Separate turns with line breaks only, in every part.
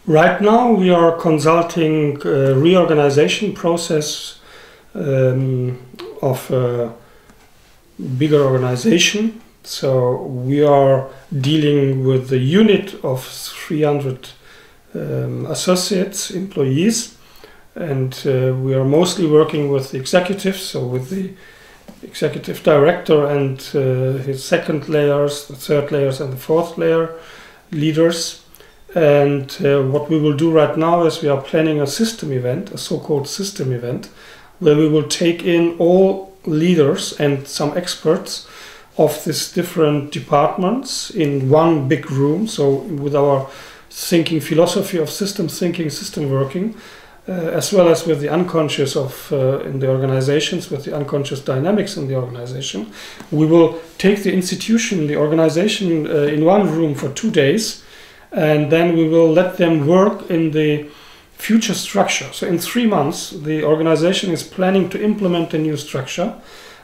Right now we are consulting a reorganization process of a bigger organization. So we are dealing with the unit of 300 associates, employees, and we are mostly working with the executives, so with the executive director and his second layers, the third layers and the fourth layer leaders. And what we will do right now is we are planning a system event, a so-called system event, where we will take in all leaders and some experts of these different departments in one big room. So with our thinking philosophy of system thinking, system working, as well as with the unconscious of in the organizations, with the unconscious dynamics in the organization, we will take the institution, the organization in one room for 2 days, and then we will let them work in the future structure. So in 3 months, the organization is planning to implement a new structure,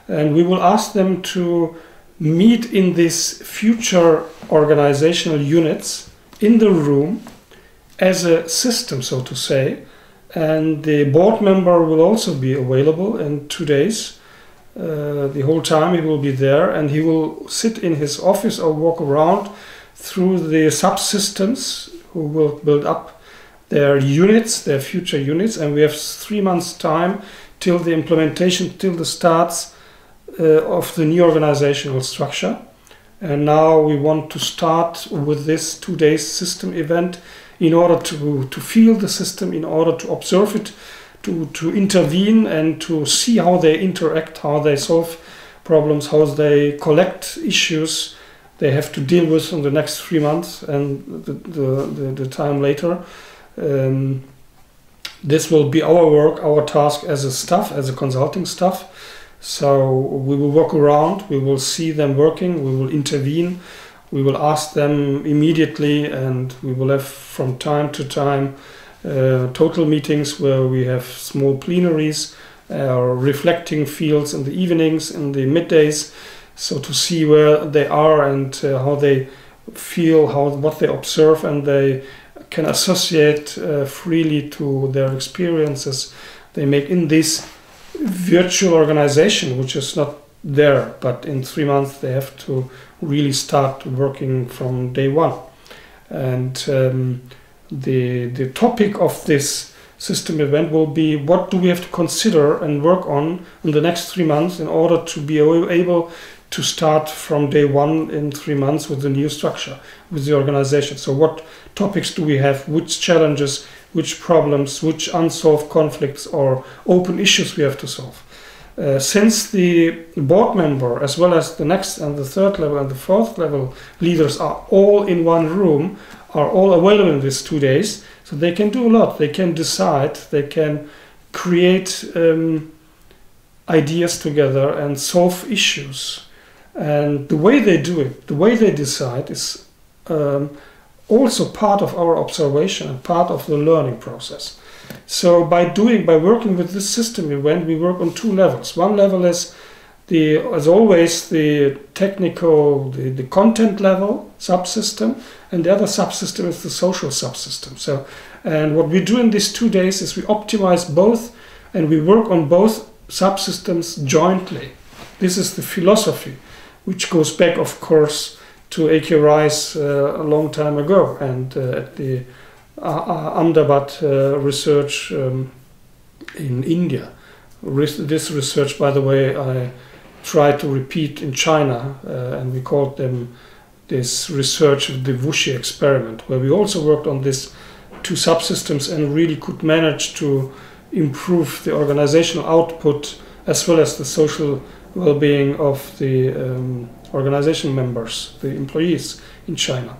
and we will ask them to meet in these future organizational units in the room as a system, so to say. And the board member will also be available in 2 days. The whole time he will be there, and he will sit in his office or walk around through the subsystems who will build up their units, their future units. And we have 3 months time till the implementation, till the starts of the new organizational structure. And now we want to start with this 2 days system event in order to feel the system, in order to observe it, to intervene and to see how they interact, how they solve problems, how they collect issues they have to deal with in the next 3 months and the time later. This will be our work, our task as a staff, as a consulting staff. So we will walk around, we will see them working, we will intervene, we will ask them immediately, and we will have from time to time total meetings where we have small plenaries or reflecting fields in the evenings, in the middays, so to see where they are and how they feel, what they observe, and they can associate freely to their experiences they make in this virtual organization, which is not there, but in 3 months they have to really start working from day one. And the topic of this system event will be, what do we have to consider and work on in the next 3 months in order to be able to start from day one in 3 months with the new structure, with the organization. So what topics do we have, which challenges, which problems, which unsolved conflicts or open issues we have to solve. Since the board member, as well as the next and the third level and the fourth level leaders are all in one room, are all available in these 2 days, so they can do a lot. They can decide, they can create ideas together and solve issues. And the way they do it, the way they decide is also part of our observation and part of the learning process. So by working with this system event, we work on 2 levels. One level is as always, the technical, the content level subsystem, and the other subsystem is the social subsystem. So, and what we do in these 2 days is we optimize both, and we work on both subsystems jointly. This is the philosophy, which goes back, of course, to A.K. Rice a long time ago, and at the Ahmedabad research in India. This research, by the way, I tried to repeat in China, and we called them this research of the Wuxi experiment, where we also worked on these 2 subsystems and really could manage to improve the organizational output as well as the social well-being of the organization members, the employees in China.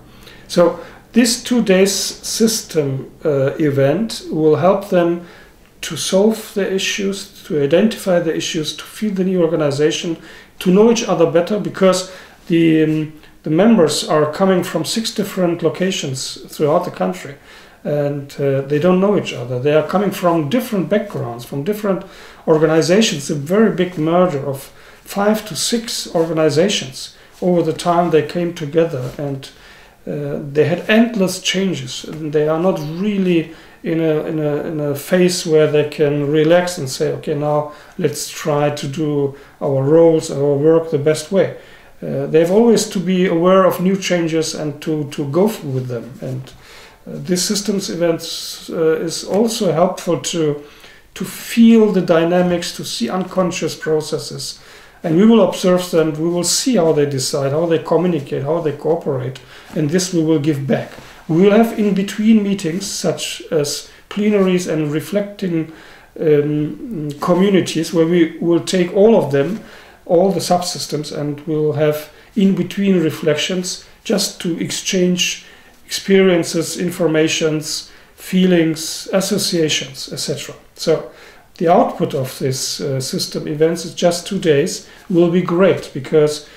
So this 2 days system event will help them to solve the issues, to identify the issues, to feel the new organization, to know each other better, because the members are coming from 6 different locations throughout the country, and they don't know each other. They are coming from different backgrounds, from different organizations, a very big merger of 5 to 6 organizations over the time they came together, and they had endless changes, and they are not really in a phase where they can relax and say, okay, now let's try to do our roles, our work the best way. They have always to be aware of new changes and to go with them. And this systems events is also helpful to feel the dynamics, to see unconscious processes. And we will observe them, we will see how they decide, how they communicate, how they cooperate, and this we will give back. We will have in-between meetings, such as plenaries and reflecting communities, where we will take all of them, all the subsystems, and we'll have in-between reflections just to exchange experiences, informations, feelings, associations, etc. So the output of this system events is just 2 days, will be great, because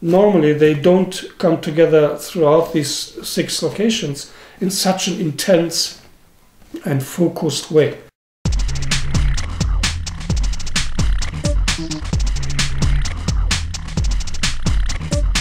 normally they don't come together throughout these 6 locations in such an intense and focused way.